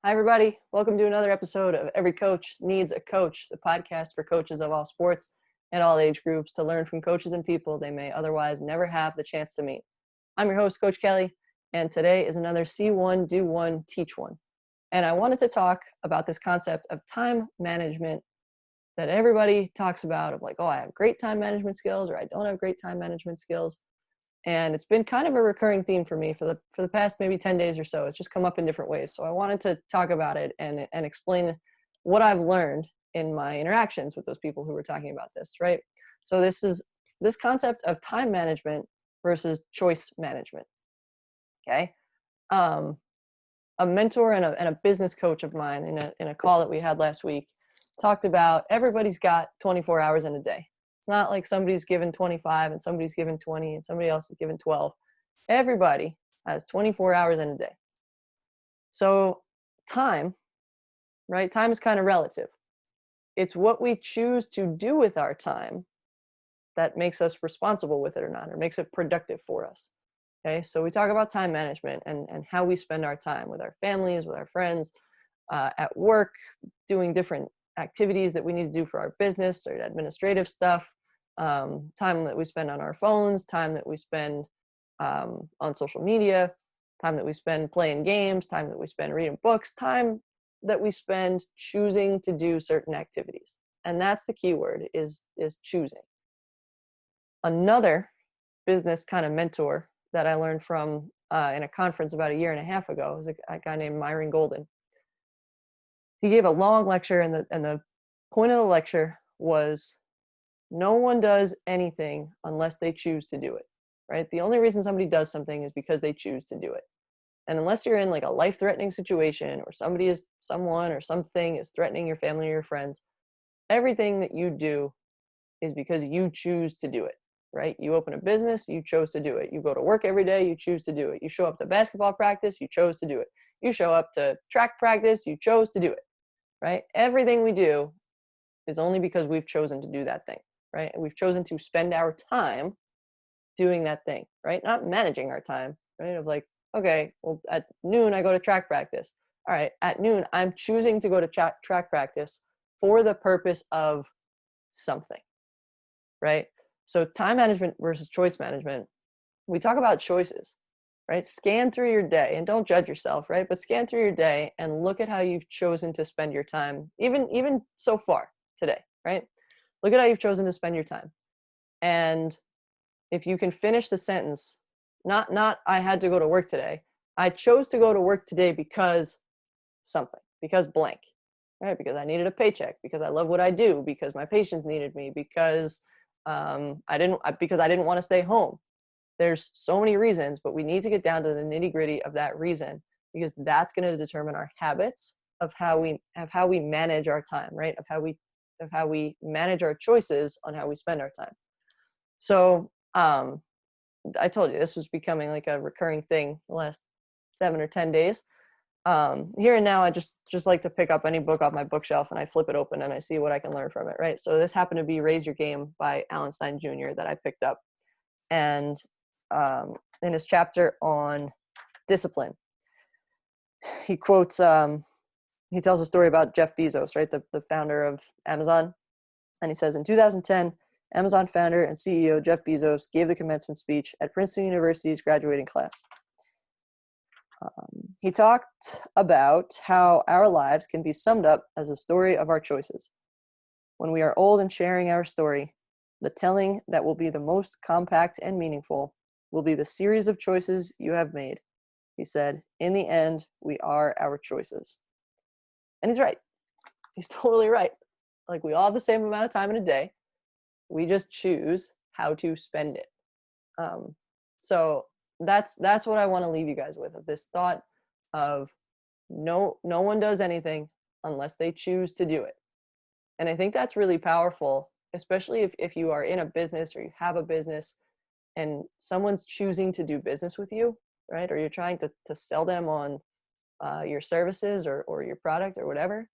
Hi, everybody. Welcome to another episode of Every Coach Needs a Coach, the podcast for coaches of all sports and all age groups to learn from coaches and people they may otherwise never have the chance to meet. I'm your host, Coach Kelly, and today is another See One, Do One, Teach One. And I wanted to talk about this concept of time management that everybody talks about of like, oh, I have great time management skills or I don't have great time management skills. And it's been kind of a recurring theme for me for the past maybe 10 days or so. It's just come up in different ways. So I wanted to talk about it and explain what I've learned in my interactions with those people who were talking about this, right? So this concept of time management versus choice management, okay? A mentor and a business coach of mine in a call that we had last week talked about everybody's got 24 hours in a day. It's not like somebody's given 25 and somebody's given 20 and somebody else is given 12. Everybody has 24 hours in a day. So time, right? Time is kind of relative. It's what we choose to do with our time that makes us responsible with it or not, or makes it productive for us. Okay, so we talk about time management and how we spend our time with our families, with our friends, at work, doing different activities that we need to do for our business or administrative stuff, time that we spend on our phones, time that we spend on social media, time that we spend playing games, time that we spend reading books, time that we spend choosing to do certain activities. And that's the key word is choosing. Another business kind of mentor that I learned from in a conference about a year and a half ago is a guy named Myron Golden. He gave a long lecture, and the point of the lecture was no one does anything unless they choose to do it, right? The only reason somebody does something is because they choose to do it. And unless you're in like a life-threatening situation or someone or something is threatening your family or your friends, everything that you do is because you choose to do it, right? You open a business, you chose to do it. You go to work every day, you choose to do it. You show up to basketball practice, you chose to do it. You show up to track practice, you chose to do it. Right? Everything we do is only because we've chosen to do that thing, right? And we've chosen to spend our time doing that thing, right? Not managing our time, right? Of like, okay, well, at noon, I go to track practice. All right, at noon, I'm choosing to go to track practice for the purpose of something, right? So time management versus choice management, we talk about choices, right? Scan through your day and don't judge yourself, right? But scan through your day and look at how you've chosen to spend your time, even so far today, right? Look at how you've chosen to spend your time. And if you can finish the sentence, not I had to go to work today. I chose to go to work today because something, because blank, right? Because I needed a paycheck, because I love what I do, because my patients needed me, because I didn't want to stay home. There's so many reasons, but we need to get down to the nitty-gritty of that reason, because that's going to determine our habits of how we manage our time, right? Of how we manage our choices on how we spend our time. So I told you this was becoming like a recurring thing the last 7 or 10 days. Here and now, I just like to pick up any book off my bookshelf and I flip it open and I see what I can learn from it, right? So this happened to be Raise Your Game by Alan Stein Jr. that I picked up. And in his chapter on discipline, he quotes, he tells a story about Jeff Bezos, right, the founder of Amazon. And he says, in 2010, Amazon founder and CEO Jeff Bezos gave the commencement speech at Princeton University's graduating class. He talked about how our lives can be summed up as a story of our choices. When we are old and sharing our story, the telling that will be the most compact and meaningful will be the series of choices you have made. He said, in the end, we are our choices. And he's right. He's totally right. Like, we all have the same amount of time in a day. We just choose how to spend it. So that's what I want to leave you guys with, of this thought of no one does anything unless they choose to do it. And I think that's really powerful, especially if you are in a business or you have a business and someone's choosing to do business with you, right? Or you're trying to sell them on your services or your product or whatever.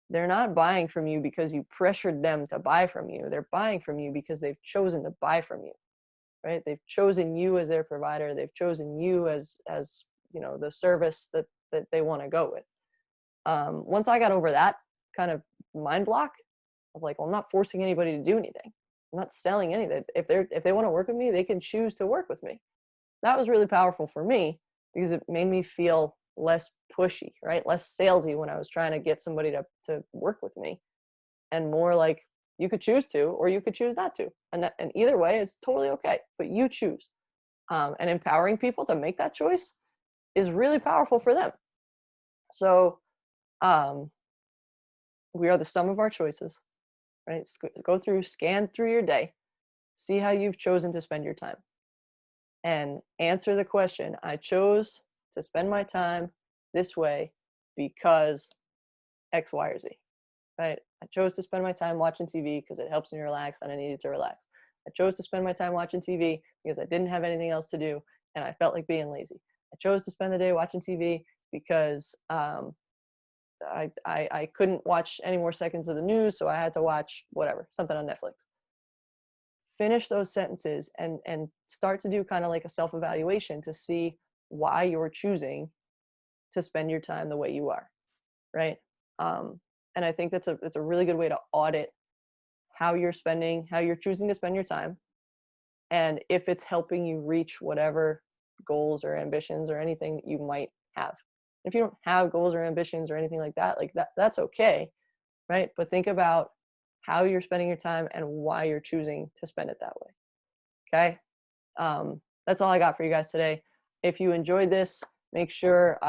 They're not buying from you because you pressured them to buy from you. They're buying from you because they've chosen to buy from you, right? They've chosen you as their provider. They've chosen you as the service that they want to go with. Once I got over that kind of mind block of like, well, I'm not forcing anybody to do anything. I'm not selling anything. If they want to work with me, they can choose to work with me. That was really powerful for me because it made me feel less pushy, right? Less salesy when I was trying to get somebody to work with me, and more like, you could choose to, or you could choose not to. And either way is totally okay, but you choose. And empowering people to make that choice is really powerful for them. So um, we are the sum of our choices, right? Scan through your day, see how you've chosen to spend your time, and answer the question, I chose to spend my time this way because X, Y, or Z, right? I chose to spend my time watching TV because it helps me relax and I needed to relax. I chose to spend my time watching TV because I didn't have anything else to do and I felt like being lazy. I chose to spend the day watching TV because I couldn't watch any more seconds of the news, so I had to watch whatever, something on Netflix. Finish those sentences and start to do kind of like a self-evaluation to see why you're choosing to spend your time the way you are, right? And I think it's a really good way to audit how you're choosing to spend your time, and if it's helping you reach whatever goals or ambitions or anything that you might have. If you don't have goals or ambitions or anything like that, that's okay, right? But think about how you're spending your time and why you're choosing to spend it that way. Okay. That's all I got for you guys today. If you enjoyed this, make sure,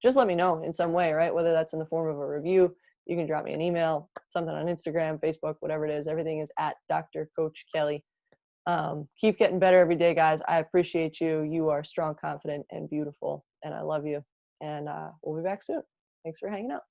just let me know in some way, right? Whether that's in the form of a review, you can drop me an email, something on Instagram, Facebook, whatever it is. Everything is at Dr. Coach Kelli. Keep getting better every day, guys. I appreciate you. You are strong, confident, and beautiful. And I love you. And we'll be back soon. Thanks for hanging out.